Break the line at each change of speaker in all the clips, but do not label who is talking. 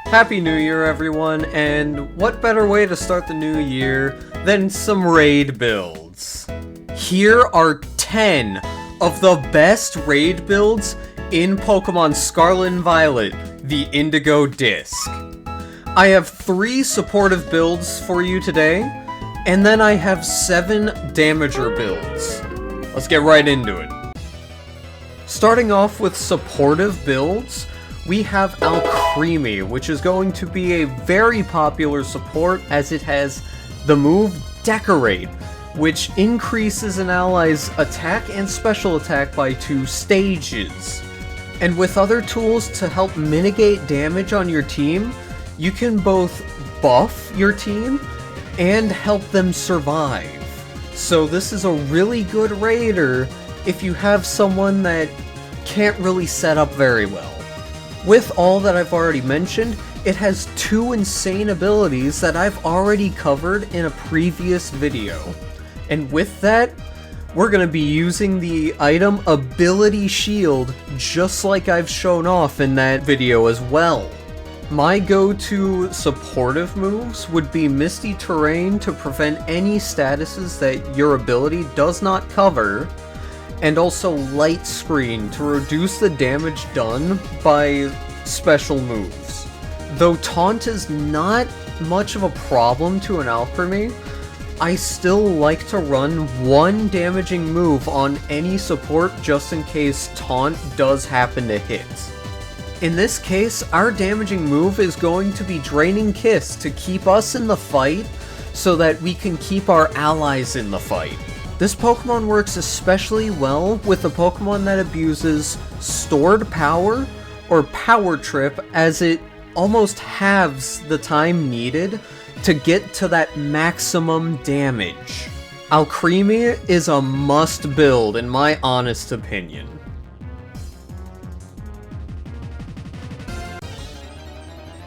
Happy New Year, everyone, and what better way to start the new year than some raid builds? Here are 10 of the best raid builds in Pokemon Scarlet and Violet, the Indigo Disk. I have 3 supportive builds for you today, and then I have 7 damager builds. Let's get right into it. Starting off with supportive builds, we have Alcremie, which is going to be a very popular support as it has the move Tera Raid, which increases an ally's attack and special attack by 2 stages. And with other tools to help mitigate damage on your team, you can both buff your team and help them survive. So this is a really good raider if you have someone that can't really set up very well. With all that I've already mentioned, it has 2 insane abilities that I've already covered in a previous video. And with that, we're going to be using the item Ability Shield, just like I've shown off in that video as well. My go-to supportive moves would be Misty Terrain to prevent any statuses that your ability does not cover, and also Light Screen to reduce the damage done by special moves. Though Taunt is not much of a problem to an Alcremie, I still like to run 1 damaging move on any support just in case Taunt does happen to hit. In this case, our damaging move is going to be Draining Kiss to keep us in the fight so that we can keep our allies in the fight. This Pokemon works especially well with a Pokemon that abuses Stored Power or Power Trip, as it almost halves the time needed to get to that maximum damage. Alcremie is a must build in my honest opinion.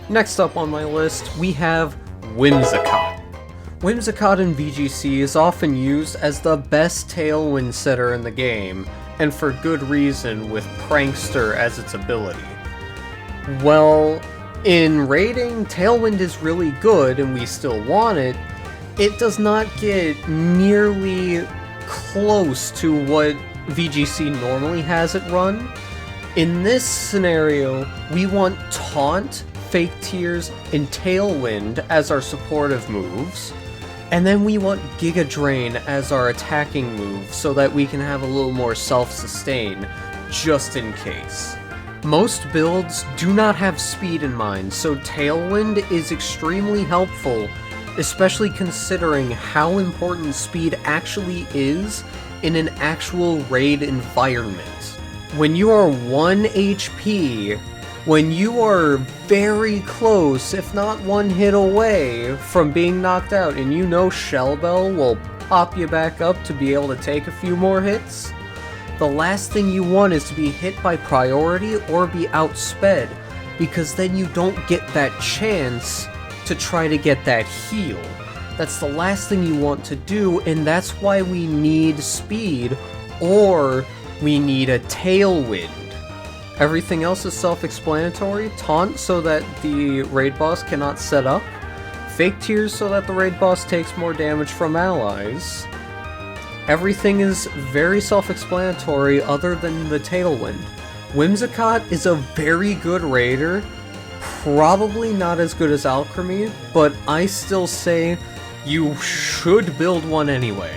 Next up on my list, we have Whimsicott. Whimsicott in VGC is often used as the best Tailwind setter in the game, and for good reason with Prankster as its ability. Well, in raiding, Tailwind is really good and we still want it. It does not get nearly close to what VGC normally has it run. In this scenario, we want Taunt, Fake Tears, and Tailwind as our supportive moves. And then we want Giga Drain as our attacking move so that we can have a little more self-sustain, just in case. Most builds do not have speed in mind, so Tailwind is extremely helpful, especially considering how important speed actually is in an actual raid environment. When you are 1 HP, when you are very close, if not 1 hit away from being knocked out, and you know Shell Bell will pop you back up to be able to take a few more hits, the last thing you want is to be hit by priority or be outsped, because then you don't get that chance to try to get that heal. That's the last thing you want to do, and that's why we need speed, or we need a Tailwind. Everything else is self-explanatory. Taunt so that the raid boss cannot set up. Fake Tears so that the raid boss takes more damage from allies. Everything is very self-explanatory other than the Tailwind. Whimsicott is a very good raider. Probably not as good as Alcremie, but I still say you should build one anyway.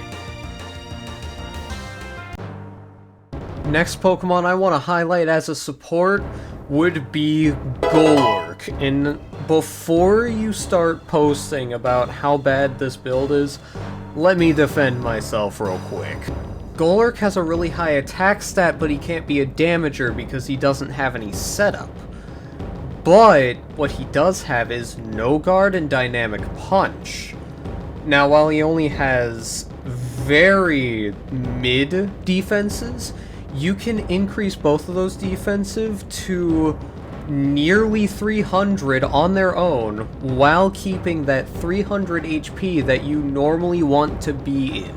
Next Pokemon I want to highlight as a support would be Golurk. And before you start posting about how bad this build is, let me defend myself real quick. Golurk has a really high attack stat, but he can't be a damager because he doesn't have any setup. But what he does have is No Guard and Dynamic Punch. Now, while he only has very mid defenses, you can increase both of those defensive to nearly 300 on their own while keeping that 300 HP that you normally want to be in.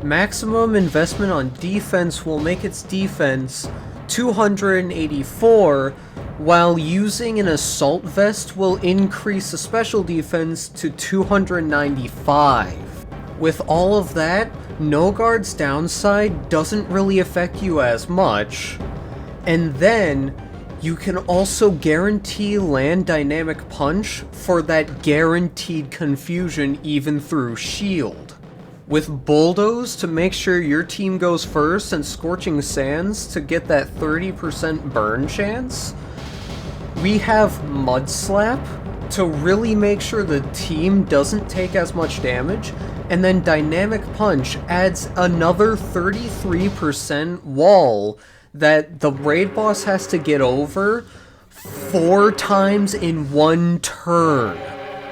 Maximum investment on defense will make its defense 284, while using an Assault Vest will increase the special defense to 295. With all of that, No Guard's downside doesn't really affect you as much, and then you can also guarantee land Dynamic Punch for that guaranteed confusion even through Shield. With Bulldoze to make sure your team goes first and Scorching Sands to get that 30% burn chance, we have Mud Slap to really make sure the team doesn't take as much damage, and then Dynamic Punch adds another 33% wall that the raid boss has to get over 4 times in 1 turn.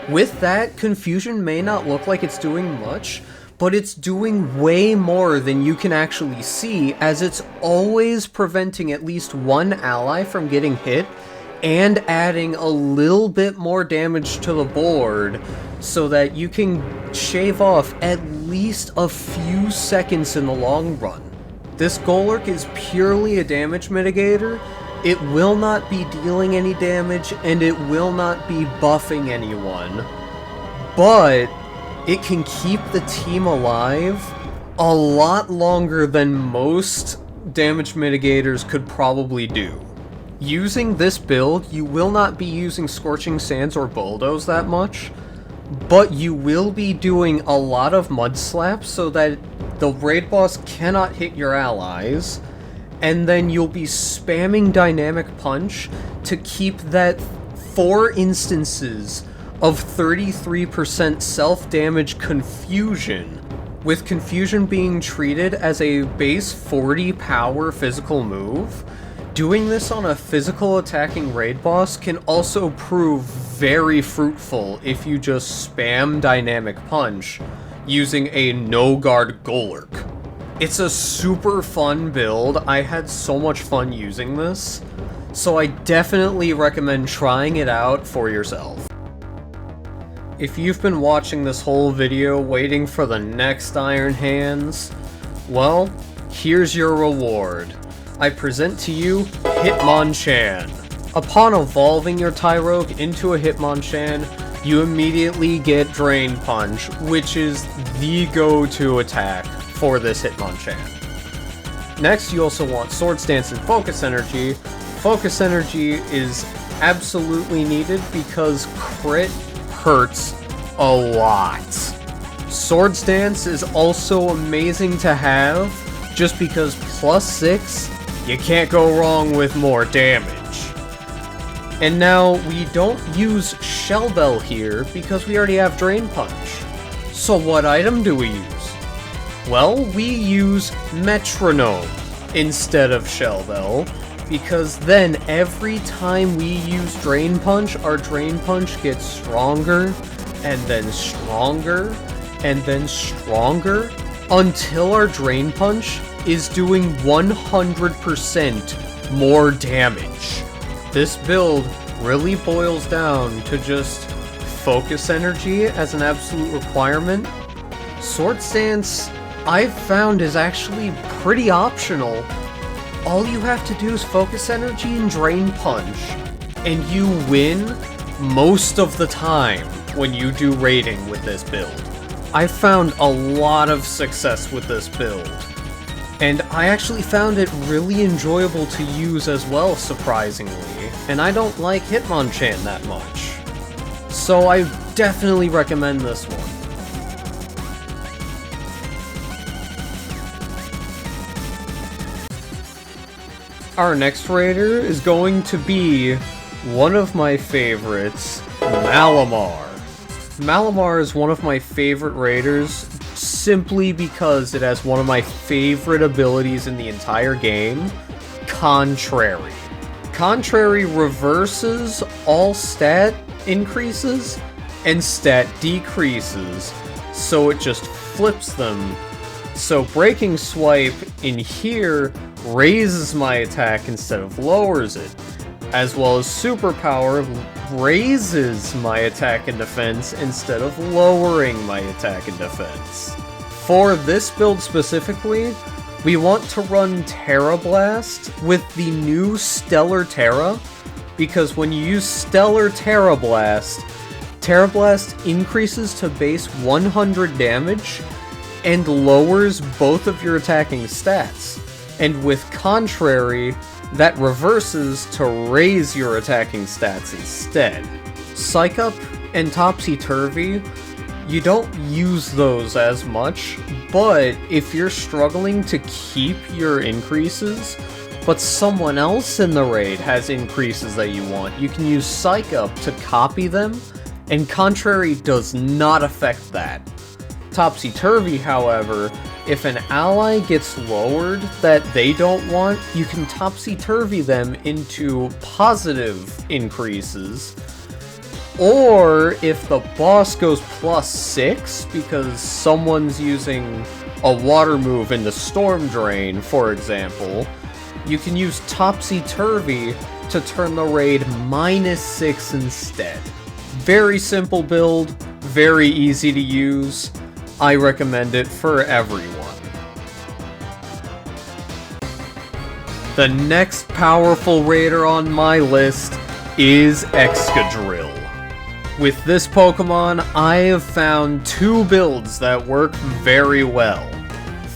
With that, Confusion may not look like it's doing much, but it's doing way more than you can actually see, as it's always preventing at least one ally from getting hit, and adding a little bit more damage to the board, so that you can shave off at least a few seconds in the long run. This Golurk is purely a damage mitigator. It will not be dealing any damage, and it will not be buffing anyone. But it can keep the team alive a lot longer than most damage mitigators could probably do. Using this build, you will not be using Scorching Sands or Bulldoze that much, but you will be doing a lot of Mud Slaps so that the raid boss cannot hit your allies, and then you'll be spamming Dynamic Punch to keep that 4 instances of 33% self-damage Confusion, with Confusion being treated as a base 40 power physical move. Doing this on a physical attacking raid boss can also prove very fruitful if you just spam Dynamic Punch using a no-guard Golurk. It's a super fun build. I had so much fun using this, so I definitely recommend trying it out for yourself. If you've been watching this whole video waiting for the next Iron Hands, well, here's your reward. I present to you Hitmonchan. Upon evolving your Tyrogue into a Hitmonchan, you immediately get Drain Punch, which is the go-to attack for this Hitmonchan. Next, you also want Swords Dance and Focus Energy. Focus Energy is absolutely needed because crit hurts a lot. Swords Dance is also amazing to have, just because +6, you can't go wrong with more damage. And now, we don't use Shell Bell here because we already have Drain Punch. So what item do we use? Well, we use Metronome instead of Shell Bell, because then every time we use Drain Punch, our Drain Punch gets stronger, and then stronger, and then stronger, until our Drain Punch is doing 100% more damage. This build really boils down to just Focus Energy as an absolute requirement. Swords Dance, I've found, is actually pretty optional. All you have to do is Focus Energy and Drain Punch, and you win most of the time when you do raiding with this build. I found a lot of success with this build, and I actually found it really enjoyable to use as well, surprisingly, and I don't like Hitmonchan that much. So I definitely recommend this one. Our next raider is going to be one of my favorites, Malamar. Malamar is one of my favorite raiders simply because it has one of my favorite abilities in the entire game, Contrary. Contrary reverses all stat increases and stat decreases, so it just flips them. So Breaking Swipe in here raises my attack instead of lowers it, as well as Superpower raises my attack and defense instead of lowering my attack and defense. For this build specifically, we want to run Tera Blast with the new Stellar Tera, because when you use Stellar Tera Blast, Tera Blast increases to base 100 damage and lowers both of your attacking stats. And with Contrary, that reverses to raise your attacking stats instead. Psych Up and Topsy Turvy, you don't use those as much, but if you're struggling to keep your increases, but someone else in the raid has increases that you want, you can use Psych Up to copy them, and Contrary does not affect that. Topsy Turvy, however, if an ally gets lowered that they don't want, you can Topsy Turvy them into positive increases. Or if the boss goes +6 because someone's using a water move in the Storm Drain, for example, you can use Topsy Turvy to turn the raid -6 instead. Very simple build, very easy to use. I recommend it for everyone. The next powerful raider on my list is Excadrill. With this Pokemon, I have found two builds that work very well.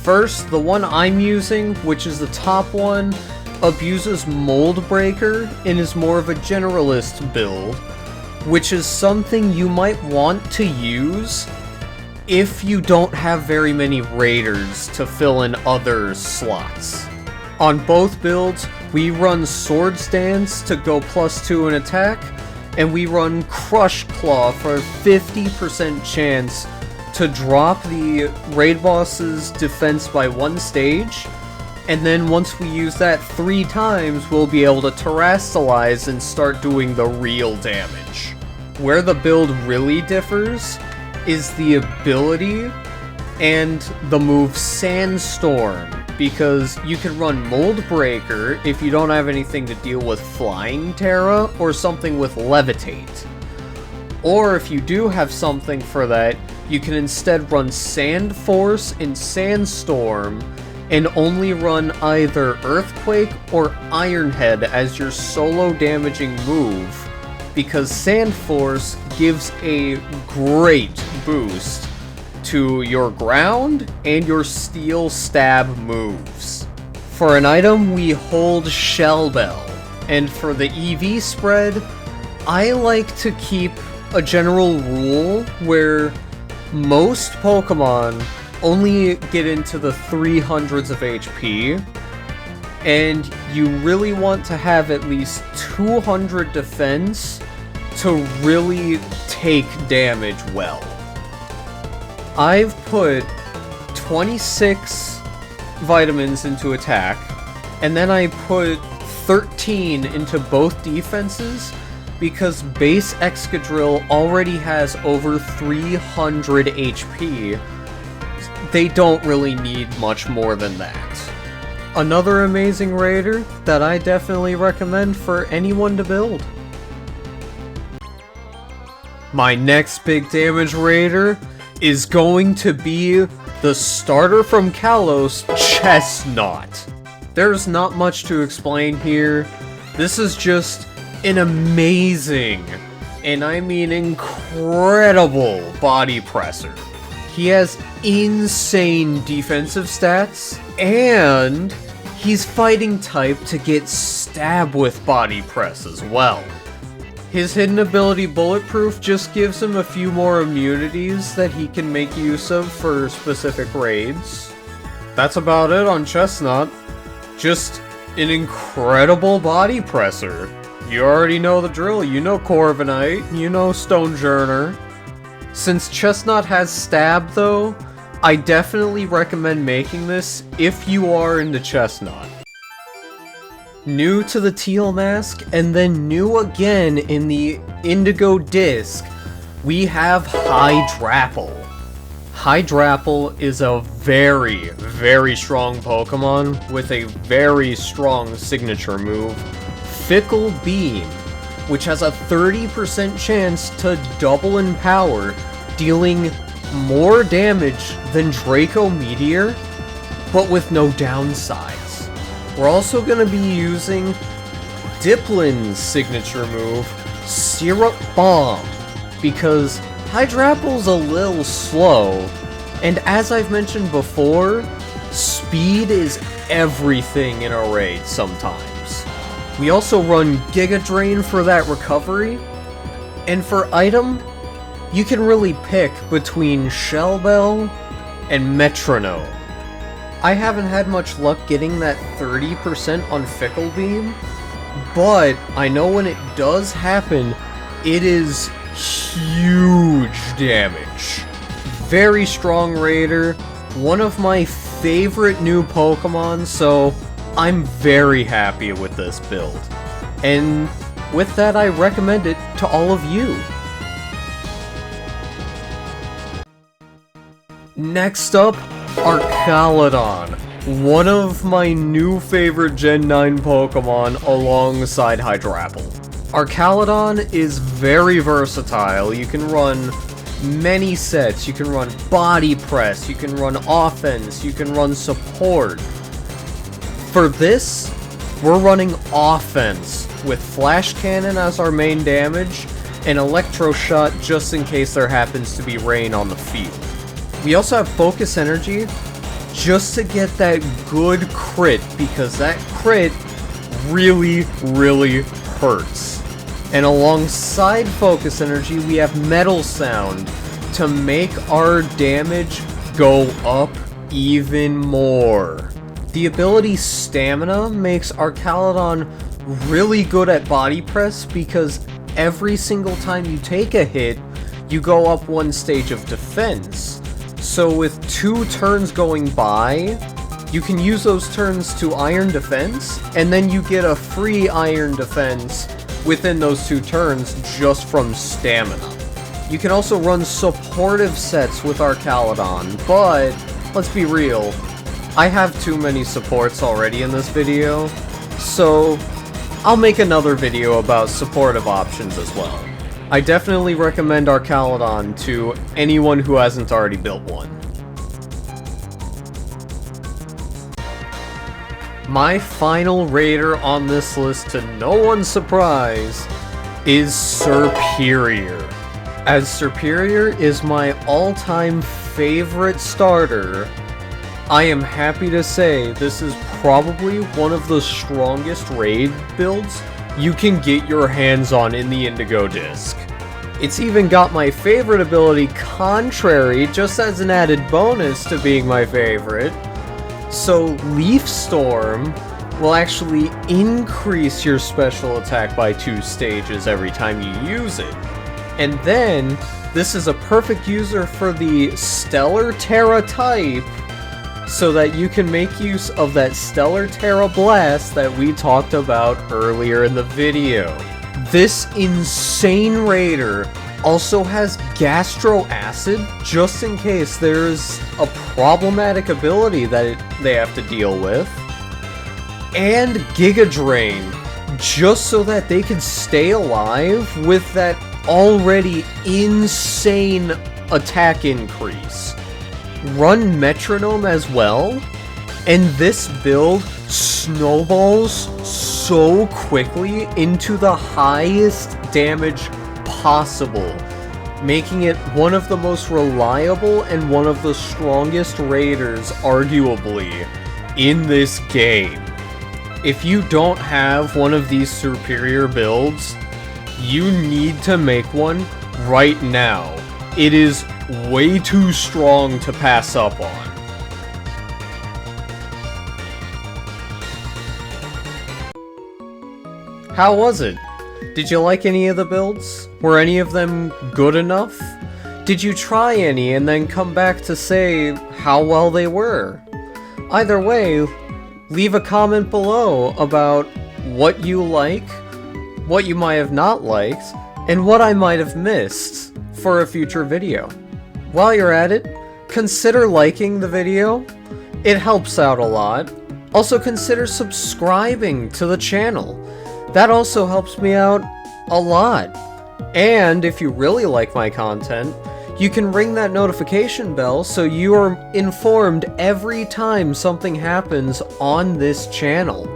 First, the one I'm using, which is the top one, abuses Mold Breaker and is more of a generalist build, which is something you might want to use if you don't have very many raiders to fill in other slots. On both builds, we run Swords Dance to go +2 in attack, and we run Crush Claw for a 50% chance to drop the raid boss's defense by 1 stage, and then once we use that 3 times, we'll be able to Terrasilize and start doing the real damage. Where the build really differs is the ability and the move Sandstorm, because you can run Mold Breaker if you don't have anything to deal with Flying Terra or something with Levitate. Or if you do have something for that, you can instead run Sand Force and Sandstorm and only run either Earthquake or Iron Head as your solo damaging move, because Sand Force gives a great boost to your ground and your steel stab moves. For an item, we hold Shell Bell, and for the EV spread, I like to keep a general rule where most Pokemon only get into the 300s of HP, and you really want to have at least 200 defense to really take damage well. I've put 26 vitamins into attack, and then I put 13 into both defenses, because base Excadrill already has over 300 HP. They don't really need much more than that. Another amazing raider that I definitely recommend for anyone to build. My next big damage raider is going to be the starter from Kalos, Chesnaught. There's not much to explain here. This is just an amazing, and I mean incredible, body presser. He has insane defensive stats, and he's fighting type to get stab with body press as well. His hidden ability Bulletproof just gives him a few more immunities that he can make use of for specific raids. That's about it on Chesnaught. Just an incredible body presser. You already know the drill. You know Corviknight, you know Stonejourner. Since Chesnaught has stab though, I definitely recommend making this if you are into Chesnaught. New to the Teal Mask, and then new again in the Indigo Disk, we have Hydrapple. Hydrapple is a very, very strong Pokemon with a very strong signature move, Fickle Beam, which has a 30% chance to double in power, dealing more damage than Draco Meteor, but with no downsides. We're also going to be using Diplin's signature move, Syrup Bomb, because Hydrapple's a little slow, and as I've mentioned before, speed is everything in a raid sometimes. We also run Giga Drain for that recovery, and for item, you can really pick between Shell Bell and Metronome. I haven't had much luck getting that 30% on Fickle Beam, but I know when it does happen, it is huge damage. Very strong raider, one of my favorite new Pokemon, so I'm very happy with this build. And with that, I recommend it to all of you. Next up, Archaludon, one of my new favorite Gen 9 Pokemon alongside Hydrapple. Archaludon is very versatile. You can run many sets, you can run Body Press, you can run offense, you can run support. For this, we're running offense with Flash Cannon as our main damage, and Electro Shot just in case there happens to be rain on the field. We also have Focus Energy just to get that good crit, because that crit really, really hurts. And alongside Focus Energy, we have Metal Sound to make our damage go up even more. The ability Stamina makes Archaludon really good at Body Press, because every single time you take a hit, you go up one stage of defense. So with 2 turns going by, you can use those turns to Iron Defense, and then you get a free Iron Defense within those 2 turns just from Stamina. You can also run supportive sets with Archaludon, but let's be real, I have too many supports already in this video, so I'll make another video about supportive options as well. I definitely recommend Archaludon to anyone who hasn't already built one. My final raider on this list, to no one's surprise, is Serperior. As Serperior is my all-time favorite starter, I am happy to say this is probably one of the strongest raid builds you can get your hands on in the Indigo Disk. It's even got my favorite ability, Contrary, just as an added bonus to being my favorite. So Leaf Storm will actually increase your special attack by 2 stages every time you use it. And then, this is a perfect user for the Stellar Tera type, so that you can make use of that Stellar Tera Blast that we talked about earlier in the video. This insane raider also has Gastro Acid, just in case there's a problematic ability that they have to deal with, and Giga Drain, just so that they can stay alive with that already insane attack increase. Run Metronome as well, and this build snowballs so quickly into the highest damage possible, making it one of the most reliable and one of the strongest raiders, arguably, in this game. If you don't have one of these Serperior builds, you need to make one right now. It is way too strong to pass up on. How was it? Did you like any of the builds? Were any of them good enough? Did you try any and then come back to say how well they were? Either way, leave a comment below about what you like, what you might have not liked, and what I might have missed for a future video. While you're at it, consider liking the video. It helps out a lot. Also consider subscribing to the channel. That also helps me out a lot. And if you really like my content, you can ring that notification bell so you are informed every time something happens on this channel.